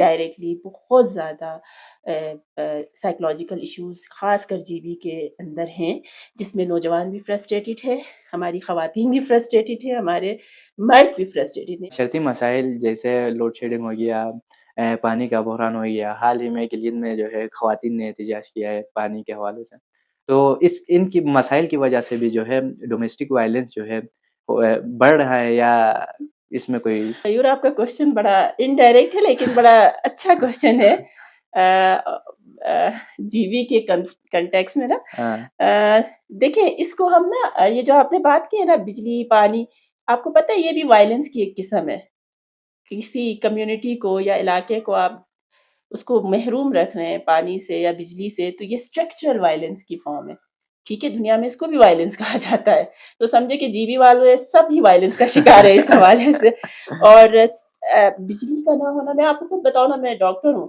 Indirectly بہت زیادہ psychological issues خاص کر جی بی کے اندر ہیں، جس میں نوجوان بھی فرسٹریٹڈ ہے، ہماری خواتین بھی فرسٹریٹڈ ہے، ہمارے مرد بھی فرسٹریٹڈ ہیں۔ معاشرتی مسائل جیسے لوڈ شیڈنگ ہو گیا، پانی کا بحران ہو گیا، حال ہی میں گلیت میں جو ہے خواتین نے احتجاج کیا ہے پانی کے حوالے سے، تو ان کی مسائل کی وجہ سے بھی جو ہے ڈومیسٹک وائلنس جو ہے بڑھ رہا ہے، یا اس میں کوئی؟ میور آپ کا کوشچن بڑا انڈائریکٹ ہے لیکن بڑا اچھا کوشچن ہے جی وی کے کنٹیکس میں نا۔ دیکھیں اس کو ہم نا، یہ جو آپ نے بات کی ہے نا بجلی پانی، آپ کو پتہ ہے یہ بھی وائلنس کی ایک قسم ہے۔ کسی کمیونٹی کو یا علاقے کو آپ اس کو محروم رکھ رہے ہیں پانی سے یا بجلی سے، تو یہ اسٹرکچرل وائلنس کی فارم ہے، ٹھیک ہے، دنیا میں اس کو بھی وائلنس کہا جاتا ہے۔ تو سمجھے کہ جی بی والے سب ہی وائلنس کا شکار ہے اس حوالے سے۔ اور بجلی کا نہ ہونا، میں آپ کو خود بتاؤں نا، میں ڈاکٹر ہوں،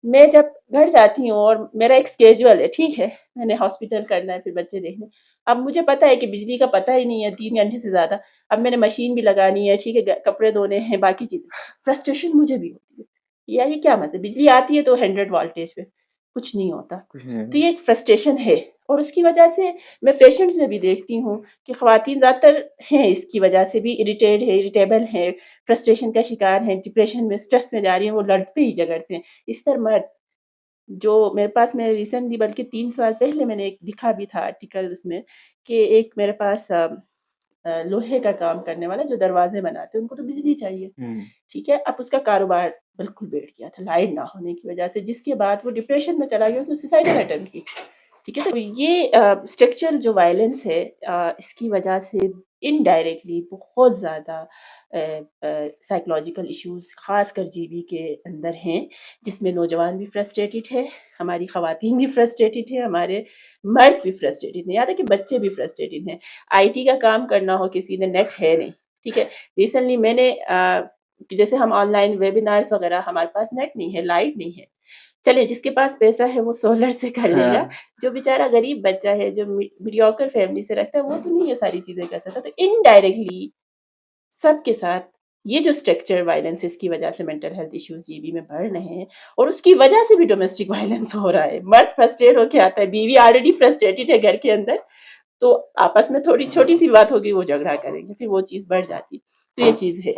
میں جب گھر جاتی ہوں اور میرا ایک اسکیجول ہے، ٹھیک ہے، میں نے ہاسپٹل کرنا ہے، پھر بچے دیکھنے، اب مجھے پتا ہے کہ بجلی کا پتہ ہی نہیں ہے 3 گھنٹے سے زیادہ، اب میں نے مشین بھی لگانی ہے، ٹھیک ہے، کپڑے دھونے ہیں، باقی چیزیں، فرسٹریشن مجھے بھی ہوتی ہے۔ یہ کیا مسئلہ، بجلی آتی ہے تو 100 والٹیج پہ کچھ نہیں ہوتا، تو یہ ایک فرسٹریشن ہے۔ اور اس کی وجہ سے میں پیشنٹس میں بھی دیکھتی ہوں کہ خواتین زیادہ تر ہیں اس کی وجہ سے بھی اریٹیڈ ہے، اریٹیبل ہیں، فرسٹریشن کا شکار ہیں، ڈپریشن میں، اسٹریس میں جا رہی ہیں، وہ لڑتے ہی جھگڑتے ہیں۔ اس طرح مرد جو میرے پاس، میں ریسنٹلی بلکہ 3 سال پہلے میں نے ایک دکھا بھی تھا آرٹیکل اس میں، کہ ایک میرے پاس لوہے کا کام کرنے والا جو دروازے بناتے ہیں، ان کو تو بجلی چاہیے، ٹھیک ہے، اب اس کا کاروبار بالکل بیٹھ گیا تھا لائٹ نہ ہونے کی وجہ سے، جس کے بعد وہ ڈپریشن میں چلا گیا، اس نے سوسائڈل اٹیمپٹ کی، ٹھیک ہے۔ تو یہ اسٹرکچر جو وائلنس ہے، اس کی وجہ سے انڈائریکٹلی بہت زیادہ سائیکولوجیکل ایشوز خاص کر جی بی کے اندر ہیں، جس میں نوجوان بھی فرسٹریٹڈ ہے، ہماری خواتین بھی فرسٹریٹڈ ہیں، ہمارے مرد بھی فرسٹریٹڈ ہیں، یاد ہے کہ بچے بھی فرسٹریٹڈ ہیں۔ آئی ٹی کا کام کرنا ہو کسی نے، نیٹ ہے نہیں، ٹھیک ہے، ریسنٹلی میں نے جیسے ہم آن لائن ویبینارس وغیرہ، ہمارے پاس نیٹ نہیں ہے، لائٹ نہیں ہے، چلے جس کے پاس پیسہ ہے وہ سولر سے کر لے گا، جو بیچارہ غریب بچہ ہے، جو میڈیوکر فیملی سے رہتا ہے، وہ تو نہیں یہ ساری چیزیں کر سکتا۔ تو انڈائریکٹلی سب کے ساتھ یہ جو اسٹرکچر وائلنس، اس کی وجہ سے mental health issues G B میں بڑھ رہے ہیں، اور اس کی وجہ سے بھی ڈومیسٹک وائلنس ہو رہا ہے۔ مرد فرسٹریٹ ہو کے آتا ہے، بیوی آلریڈی فرسٹریٹڈ ہے گھر کے اندر، تو آپس میں تھوڑی چھوٹی سی بات ہوگی وہ جھگڑا کریں گے، پھر وہ چیز بڑھ جاتی، تو یہ چیز ہے۔